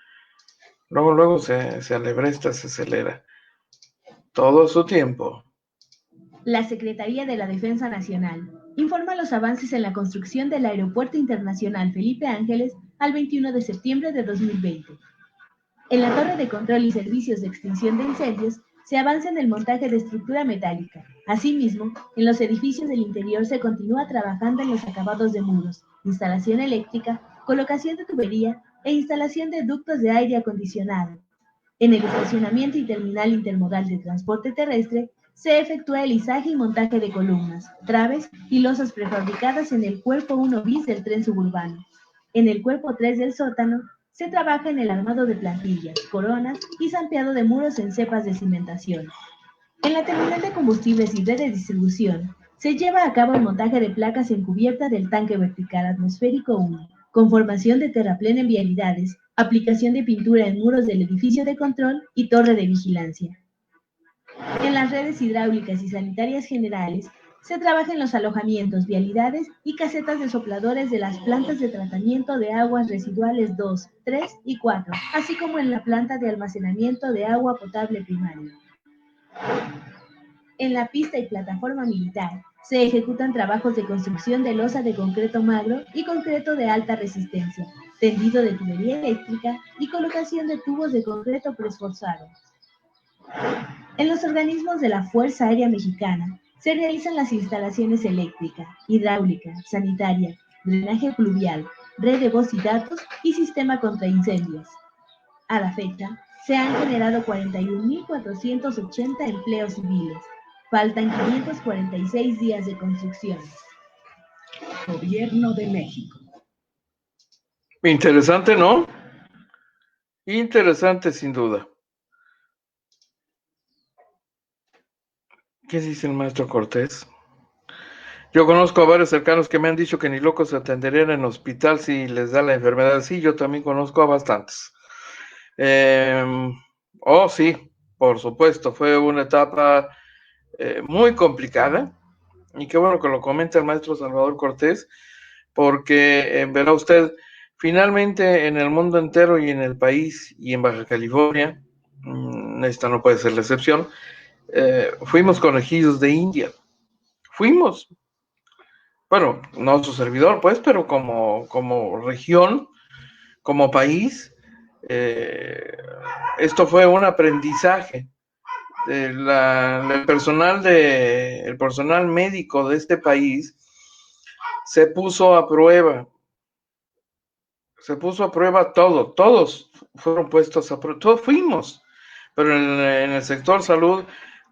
Luego se alebresta, se acelera. Todo a su tiempo. La Secretaría de la Defensa Nacional informa los avances en la construcción del Aeropuerto Internacional Felipe Ángeles al 21 de septiembre de 2020. En la torre de control y servicios de extinción de incendios se avanza en el montaje de estructura metálica. Asimismo, en los edificios del interior se continúa trabajando en los acabados de muros, instalación eléctrica, colocación de tubería e instalación de ductos de aire acondicionado. En el estacionamiento y terminal intermodal de transporte terrestre se efectúa el izaje y montaje de columnas, traves y losas prefabricadas en el cuerpo 1 bis del tren suburbano. En el cuerpo 3 del sótano se trabaja en el armado de plantillas, coronas y zampeado de muros en cepas de cimentación. En la terminal de combustibles y red de distribución se lleva a cabo el montaje de placas en cubierta del tanque vertical atmosférico 1, conformación de terraplén en vialidades, aplicación de pintura en muros del edificio de control y torre de vigilancia. En las redes hidráulicas y sanitarias generales, se trabaja en los alojamientos, vialidades y casetas de sopladores de las plantas de tratamiento de aguas residuales 2, 3 y 4, así como en la planta de almacenamiento de agua potable primaria. En la pista y plataforma militar, se ejecutan trabajos de construcción de losa de concreto magro y concreto de alta resistencia, tendido de tubería eléctrica y colocación de tubos de concreto preesforzado. En los organismos de la Fuerza Aérea Mexicana se realizan las instalaciones eléctrica, hidráulica, sanitaria, drenaje pluvial, red de voz y datos y sistema contra incendios. A la fecha, se han generado 41.480 empleos civiles. Faltan 546 días de construcción. Gobierno de México. Interesante, ¿no? Interesante, sin duda. ¿Qué dice el maestro Cortés? Yo conozco a varios cercanos que me han dicho que ni locos se atenderían en el hospital si les da la enfermedad. Sí, yo también conozco a bastantes. Sí, por supuesto, fue una etapa muy complicada, y qué bueno que lo comenta el maestro Salvador Cortés, porque verá usted, finalmente en el mundo entero y en el país y en Baja California, esta no puede ser la excepción, fuimos conejillos de India. Fuimos. Bueno, no su servidor, pues, pero como región, como país, esto fue un aprendizaje. El personal médico de este país se puso a prueba. Todos fueron puestos a prueba, todos fuimos, pero en el sector salud,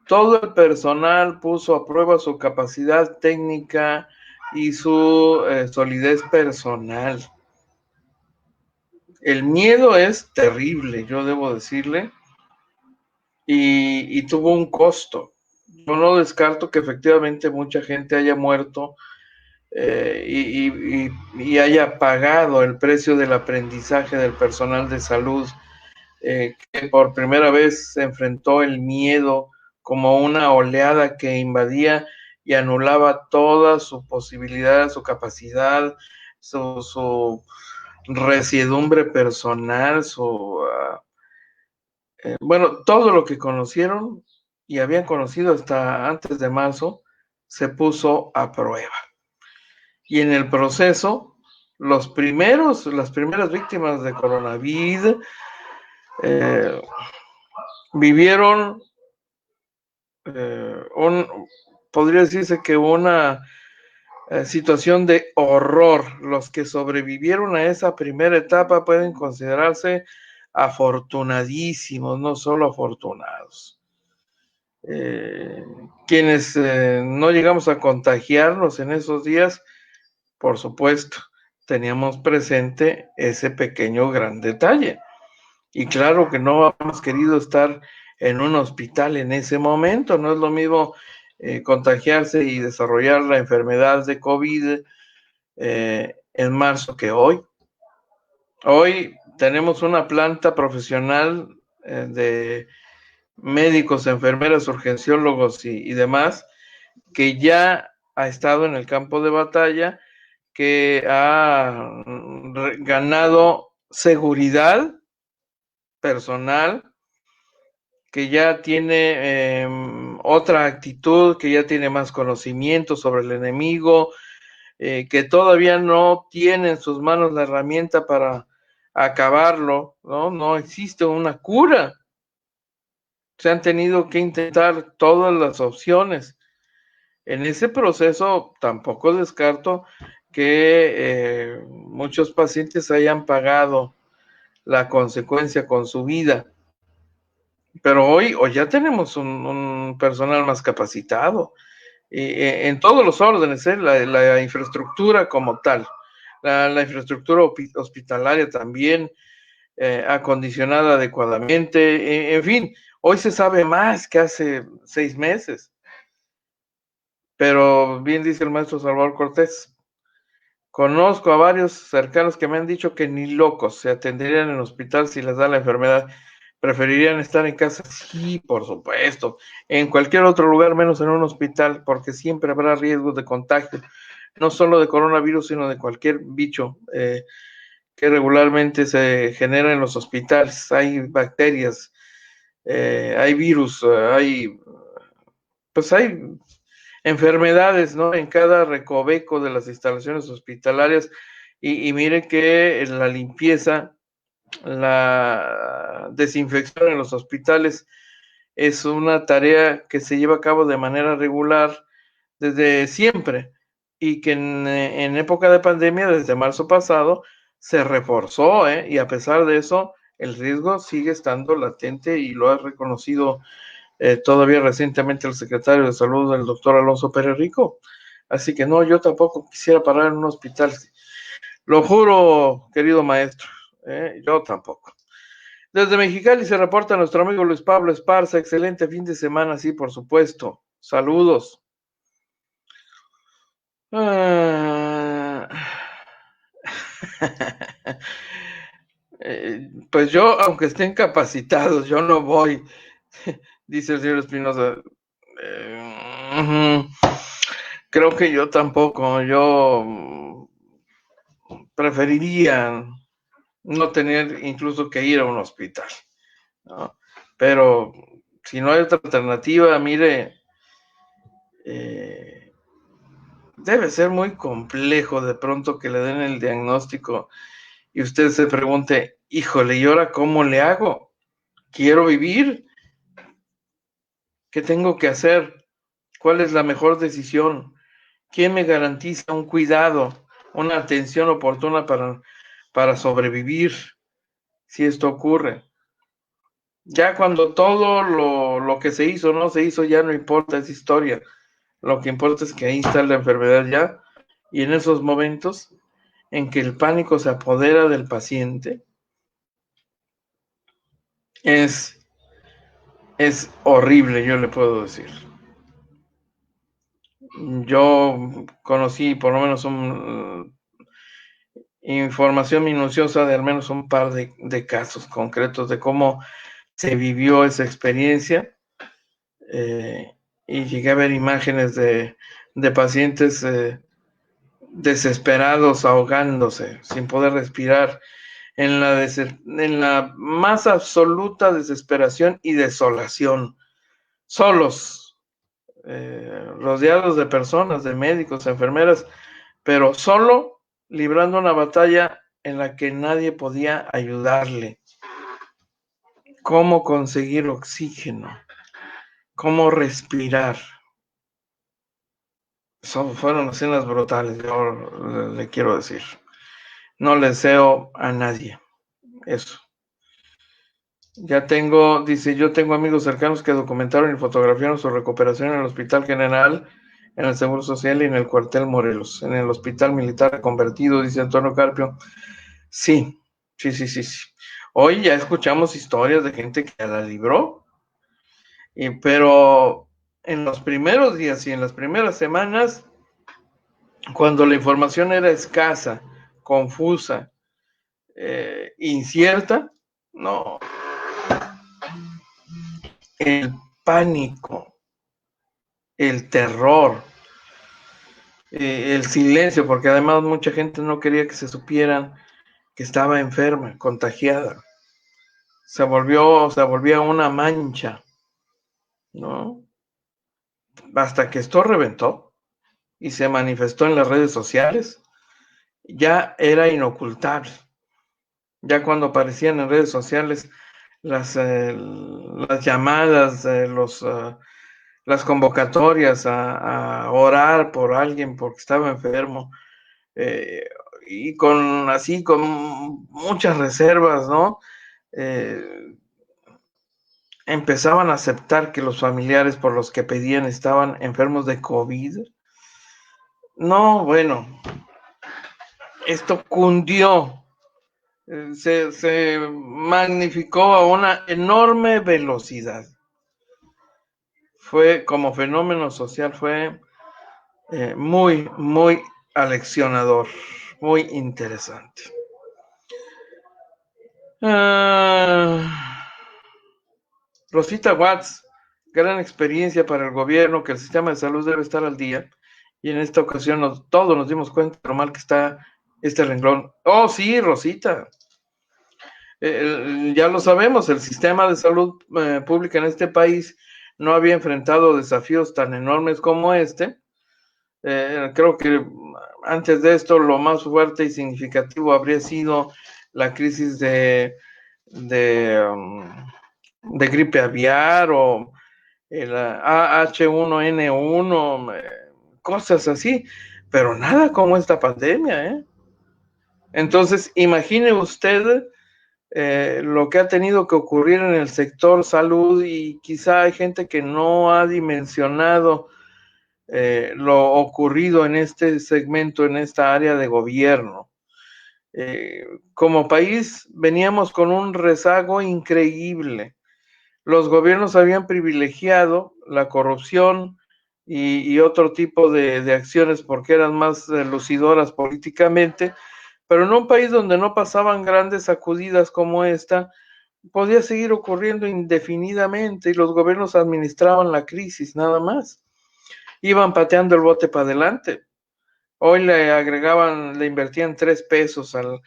todo el personal puso a prueba su capacidad técnica y su solidez personal. El miedo es terrible, yo debo decirle, y tuvo un costo. yo no descarto que efectivamente mucha gente haya muerto y haya pagado el precio del aprendizaje del personal de salud, que por primera vez se enfrentó el miedo como una oleada que invadía y anulaba toda su posibilidad, su capacidad, su resiedumbre personal, bueno, todo lo que conocieron y habían conocido hasta antes de marzo se puso a prueba. Y en el proceso, las primeras víctimas de coronavirus vivieron podría decirse que una situación de horror. Los que sobrevivieron a esa primera etapa pueden considerarse afortunadísimos, no solo afortunados. Quienes no llegamos a contagiarnos en esos días, por supuesto, teníamos presente ese pequeño gran detalle. Y claro que no hemos querido estar en un hospital en ese momento. No es lo mismo contagiarse y desarrollar la enfermedad de COVID en marzo que hoy. Hoy tenemos una planta profesional de médicos, enfermeras, urgenciólogos y demás, que ya ha estado en el campo de batalla, que ha ganado seguridad personal, que ya tiene otra actitud, que ya tiene más conocimiento sobre el enemigo, que todavía no tiene en sus manos la herramienta para acabarlo, ¿no? No existe una cura. Se han tenido que intentar todas las opciones. En ese proceso tampoco descarto que muchos pacientes hayan pagado la consecuencia con su vida. Pero hoy ya tenemos un personal más capacitado en todos los órdenes, la infraestructura como tal, la infraestructura hospitalaria también acondicionada adecuadamente, en fin, hoy se sabe más que hace 6 meses. Pero bien dice el maestro Salvador Cortés, conozco a varios cercanos que me han dicho que ni locos se atenderían en el hospital si les da la enfermedad. ¿Preferirían estar en casa? Sí, por supuesto. En cualquier otro lugar menos en un hospital, porque siempre habrá riesgos de contagio, no solo de coronavirus, sino de cualquier bicho que regularmente se genera en los hospitales. Hay bacterias, hay virus, hay enfermedades, ¿no? En cada recoveco de las instalaciones hospitalarias. Y mire que la limpieza, la desinfección en los hospitales es una tarea que se lleva a cabo de manera regular desde siempre y que en época de pandemia, desde marzo pasado, se reforzó, y a pesar de eso, el riesgo sigue estando latente y lo ha reconocido todavía recientemente el secretario de Salud, el doctor Alonso Pérez Rico. Así que no, yo tampoco quisiera parar en un hospital. Lo juro, querido maestro, yo tampoco. Desde Mexicali se reporta nuestro amigo Luis Pablo Esparza. Excelente fin de semana, sí, por supuesto. Saludos. Pues yo, aunque estén capacitados, yo no voy, dice el señor Espinosa. Creo que yo tampoco. Yo preferiría no tener incluso que ir a un hospital, ¿no? Pero si no hay otra alternativa, mire, debe ser muy complejo de pronto que le den el diagnóstico y usted se pregunte, híjole, ¿y ahora cómo le hago? ¿Quiero vivir? ¿Qué tengo que hacer? ¿Cuál es la mejor decisión? ¿Quién me garantiza un cuidado, una atención oportuna para sobrevivir si esto ocurre? Ya cuando todo lo que se hizo no se hizo, ya no importa, es historia. Lo que importa es que ahí está la enfermedad ya, y en esos momentos en que el pánico se apodera del paciente, es horrible, yo le puedo decir. Yo conocí por lo menos información minuciosa de al menos un par de casos concretos de cómo se vivió esa experiencia, y llegué a ver imágenes de pacientes desesperados, ahogándose, sin poder respirar, en la más absoluta desesperación y desolación, solos, rodeados de personas, de médicos, enfermeras, pero solo librando una batalla en la que nadie podía ayudarle. Cómo conseguir oxígeno, cómo respirar. Fueron escenas brutales, yo le quiero decir. No le deseo a nadie eso. Dice, yo tengo amigos cercanos que documentaron y fotografiaron su recuperación en el Hospital General, en el Seguro Social y en el Cuartel Morelos, en el Hospital Militar Convertido, dice Antonio Carpio. Sí. Hoy ya escuchamos historias de gente que la libró, pero en los primeros días y en las primeras semanas, cuando la información era escasa, confusa, incierta, no, el pánico, el terror, el silencio, porque además mucha gente no quería que se supieran que estaba enferma, contagiada. Se volvía una mancha, ¿no? Hasta que esto reventó y se manifestó en las redes sociales, ya era inocultable. Ya cuando aparecían en redes sociales las llamadas, las convocatorias a orar por alguien porque estaba enfermo, y con muchas reservas, ¿no? Empezaban a aceptar que los familiares por los que pedían estaban enfermos de COVID. No, bueno, esto cundió, se magnificó a una enorme velocidad. Fue como fenómeno social, fue muy, muy aleccionador, muy interesante. Rosita Watts, gran experiencia para el gobierno, que el sistema de salud debe estar al día, y en esta ocasión todos nos dimos cuenta de lo mal que está este renglón. Oh, sí, Rosita. Ya lo sabemos, el sistema de salud pública en este país no había enfrentado desafíos tan enormes como este. Creo que antes de esto lo más fuerte y significativo habría sido la crisis de gripe aviar o el H1N1, cosas así, pero nada como esta pandemia, ¿eh? Entonces, imagine usted lo que ha tenido que ocurrir en el sector salud, y quizá hay gente que no ha dimensionado lo ocurrido en este segmento, en esta área de gobierno. Como país veníamos con un rezago increíble. Los gobiernos habían privilegiado la corrupción y otro tipo de acciones porque eran más lucidoras políticamente, pero en un país donde no pasaban grandes sacudidas como esta, podía seguir ocurriendo indefinidamente y los gobiernos administraban la crisis nada más. Iban pateando el bote para adelante. Hoy le invertían 3 pesos al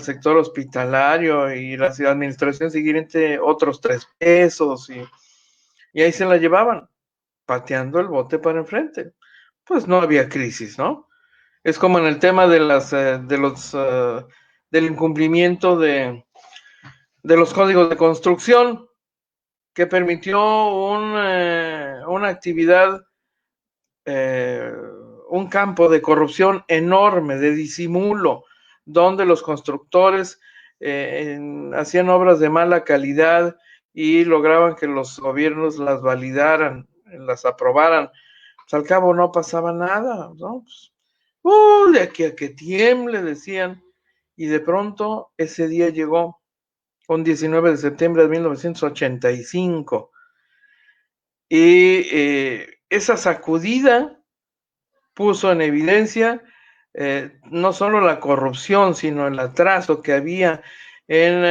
sector hospitalario y la administración siguiente otros 3 pesos y ahí se la llevaban, pateando el bote para enfrente. Pues no había crisis, ¿no? Es como en el tema del incumplimiento de los códigos de construcción, que permitió una actividad, un campo de corrupción enorme, de disimulo, donde los constructores hacían obras de mala calidad y lograban que los gobiernos las validaran, las aprobaran. Pues al cabo no pasaba nada, ¿no? Pues, de aquí a que tiemble, decían, y de pronto ese día llegó, un 19 de septiembre de 1985, y esa sacudida puso en evidencia no solo la corrupción, sino el atraso que había en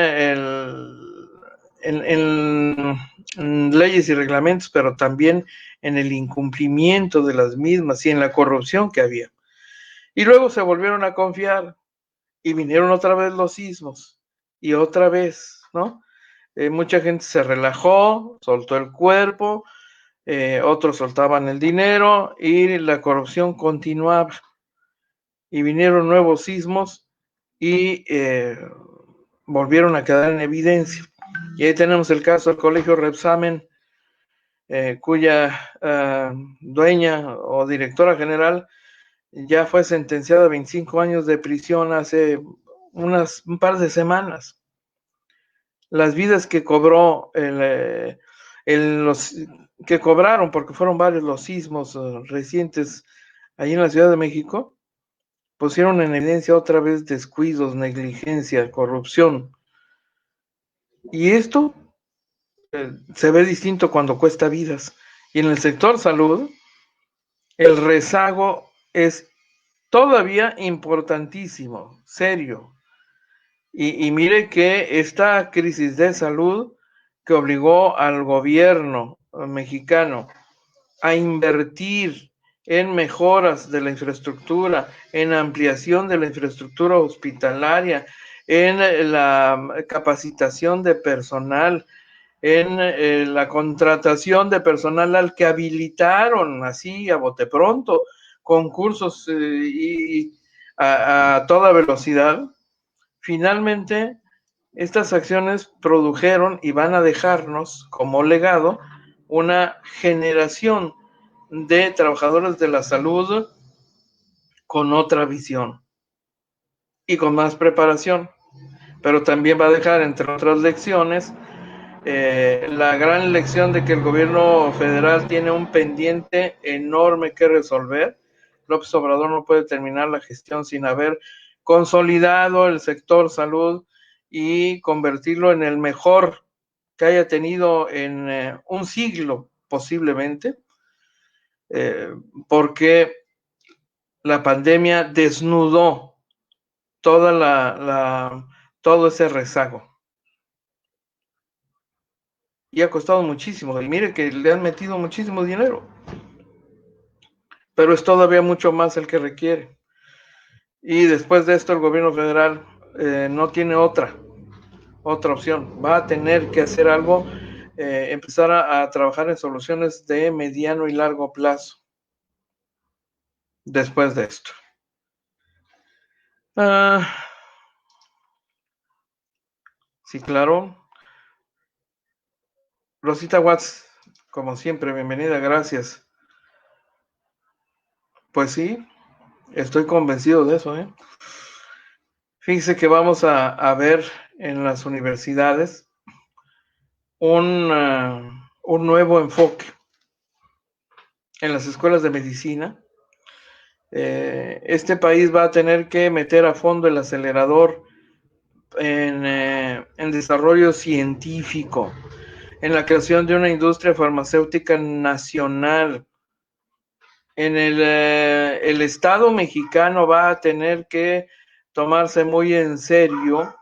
leyes y reglamentos, pero también en el incumplimiento de las mismas y en la corrupción que había. Y luego se volvieron a confiar y vinieron otra vez los sismos y otra vez, ¿no? Mucha gente se relajó, soltó el cuerpo, otros soltaban el dinero y la corrupción continuaba. Y vinieron nuevos sismos y volvieron a quedar en evidencia. Y ahí tenemos el caso del Colegio Rebsamen, cuya dueña o directora general ya fue sentenciada a 25 años de prisión hace un par de semanas. Las vidas que cobró los que cobraron, porque fueron varios los sismos recientes allí en la Ciudad de México, pusieron en evidencia otra vez descuidos, negligencia, corrupción. Y esto se ve distinto cuando cuesta vidas. Y en el sector salud, el rezago es todavía importantísimo, serio. Y mire que esta crisis de salud que obligó al gobierno mexicano a invertir en mejoras de la infraestructura, en ampliación de la infraestructura hospitalaria, en la capacitación de personal, en la contratación de personal al que habilitaron así a bote pronto, concursos y a toda velocidad. Finalmente, estas acciones produjeron y van a dejarnos como legado una generación de trabajadores de la salud con otra visión y con más preparación, pero también va a dejar, entre otras lecciones, la gran lección de que el gobierno federal tiene un pendiente enorme que resolver. López Obrador no puede terminar la gestión sin haber consolidado el sector salud y convertirlo en el mejor que haya tenido en un siglo posiblemente, porque la pandemia desnudó todo ese rezago. Y ha costado muchísimo. Y mire que le han metido muchísimo dinero. Pero es todavía mucho más el que requiere. Y después de esto el gobierno federal no tiene otra opción. Va a tener que hacer algo, empezar a trabajar en soluciones de mediano y largo plazo. Después de esto. Sí, claro. Rosita Watts, como siempre, bienvenida, gracias. Pues sí, estoy convencido de eso, ¿eh? Fíjense que vamos a ver en las universidades un nuevo enfoque. En las escuelas de medicina, este país va a tener que meter a fondo el acelerador en desarrollo científico, en la creación de una industria farmacéutica nacional. En el Estado mexicano va a tener que tomarse muy en serio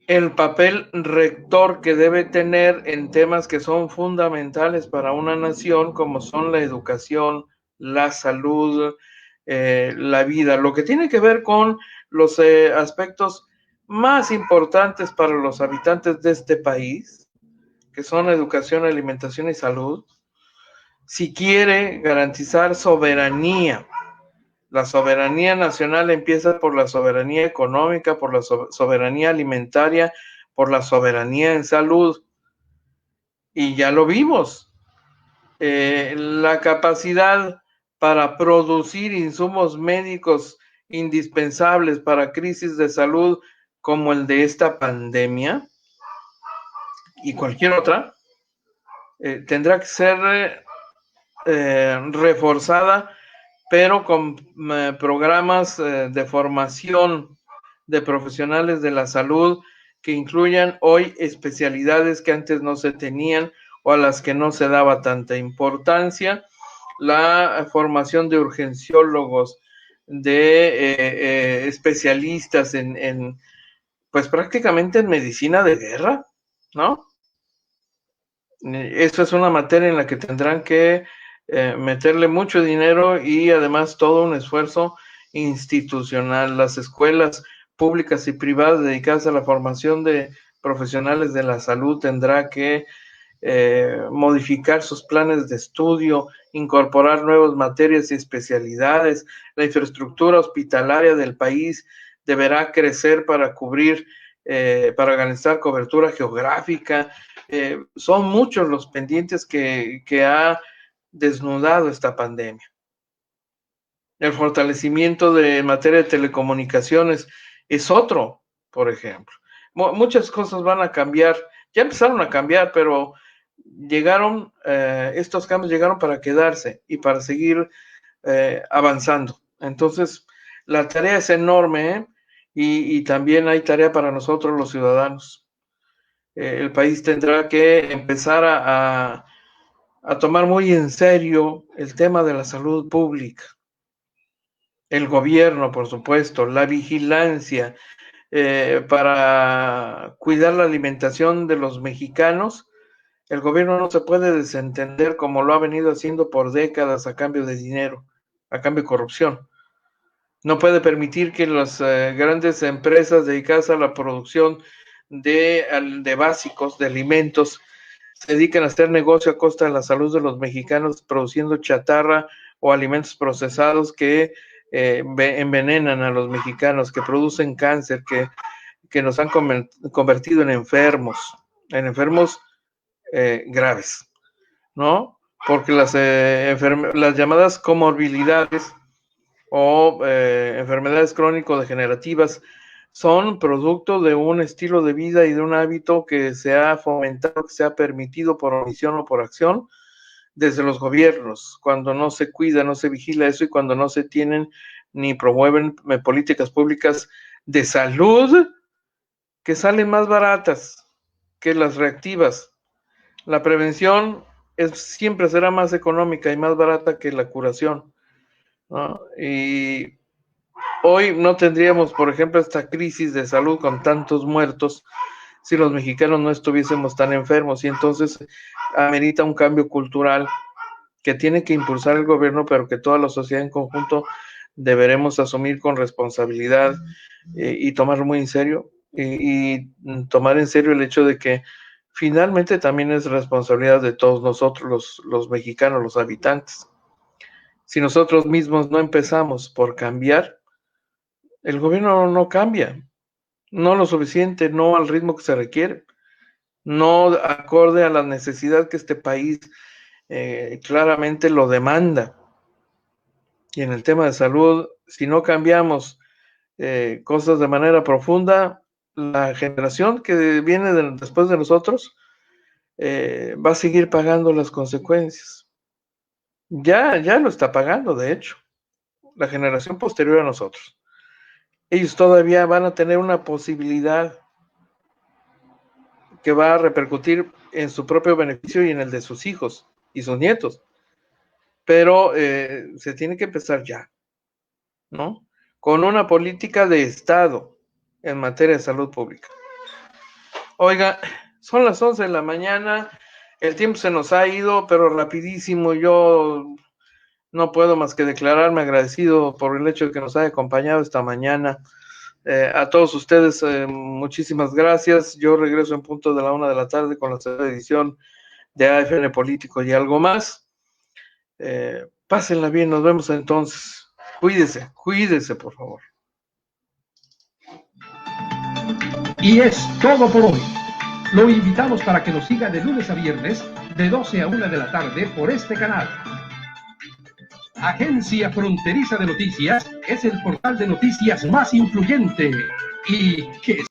el papel rector que debe tener en temas que son fundamentales para una nación, como son la educación, la salud, la vida, lo que tiene que ver con los aspectos más importantes para los habitantes de este país, que son educación, alimentación y salud. Si quiere garantizar soberanía, la soberanía nacional empieza por la soberanía económica, por la soberanía alimentaria, por la soberanía en salud. Y ya lo vimos. La capacidad para producir insumos médicos indispensables para crisis de salud como el de esta pandemia y cualquier otra, tendrá que ser reforzada, pero con programas de formación de profesionales de la salud que incluyan hoy especialidades que antes no se tenían o a las que no se daba tanta importancia, la formación de urgenciólogos, de especialistas pues prácticamente en medicina de guerra, ¿no? Eso es una materia en la que tendrán que meterle mucho dinero y además todo un esfuerzo institucional. Las escuelas públicas y privadas dedicadas a la formación de profesionales de la salud tendrá que modificar sus planes de estudio, incorporar nuevas materias y especialidades. La infraestructura hospitalaria del país deberá crecer para cubrir, para garantizar cobertura geográfica. Son muchos los pendientes que ha desnudado esta pandemia. El fortalecimiento de materia de telecomunicaciones es otro, por ejemplo. Muchas cosas van a cambiar, ya empezaron a cambiar, pero llegaron, estos cambios llegaron para quedarse y para seguir avanzando. Entonces, la tarea es enorme, y también hay tarea para nosotros los ciudadanos. El país tendrá que empezar a tomar muy en serio el tema de la salud pública. El gobierno, por supuesto, la vigilancia para cuidar la alimentación de los mexicanos. El gobierno no se puede desentender como lo ha venido haciendo por décadas a cambio de dinero, a cambio de corrupción. No puede permitir que las grandes empresas dedicadas a la producción de básicos, de alimentos, se dediquen a hacer negocio a costa de la salud de los mexicanos, produciendo chatarra o alimentos procesados que envenenan a los mexicanos, que producen cáncer, que nos han convertido en enfermos graves, ¿no? Porque las llamadas comorbilidades o enfermedades crónico-degenerativas son producto de un estilo de vida y de un hábito que se ha fomentado, que se ha permitido por omisión o por acción desde los gobiernos, cuando no se cuida, no se vigila eso y cuando no se tienen ni promueven políticas públicas de salud que salen más baratas que las reactivas. La prevención siempre será más económica y más barata que la curación, ¿no? Y hoy no tendríamos, por ejemplo, esta crisis de salud con tantos muertos si los mexicanos no estuviésemos tan enfermos, y entonces amerita un cambio cultural que tiene que impulsar el gobierno, pero que toda la sociedad en conjunto deberemos asumir con responsabilidad y tomarlo muy en serio, y tomar en serio el hecho de que finalmente también es responsabilidad de todos nosotros, los mexicanos, los habitantes. Si nosotros mismos no empezamos por cambiar, el gobierno no cambia, no lo suficiente, no al ritmo que se requiere, no acorde a la necesidad que este país claramente lo demanda. Y en el tema de salud, si no cambiamos cosas de manera profunda, la generación que viene después de nosotros va a seguir pagando las consecuencias. Ya lo está pagando, de hecho, la generación posterior a nosotros. Ellos todavía van a tener una posibilidad que va a repercutir en su propio beneficio y en el de sus hijos y sus nietos. Pero se tiene que empezar ya, ¿no? Con una política de Estado en materia de salud pública. Oiga, son las 11 de la mañana, el tiempo se nos ha ido, pero rapidísimo. Yo no puedo más que declararme agradecido por el hecho de que nos haya acompañado esta mañana. A todos ustedes, muchísimas gracias. Yo regreso en punto de la 1 de la tarde con la segunda edición de AFN Político y algo más. Pásenla bien, nos vemos entonces. Cuídese, por favor. Y es todo por hoy. Lo invitamos para que nos siga de lunes a viernes, de 12 a 1 de la tarde por este canal. Agencia Fronteriza de Noticias es el portal de noticias más influyente y que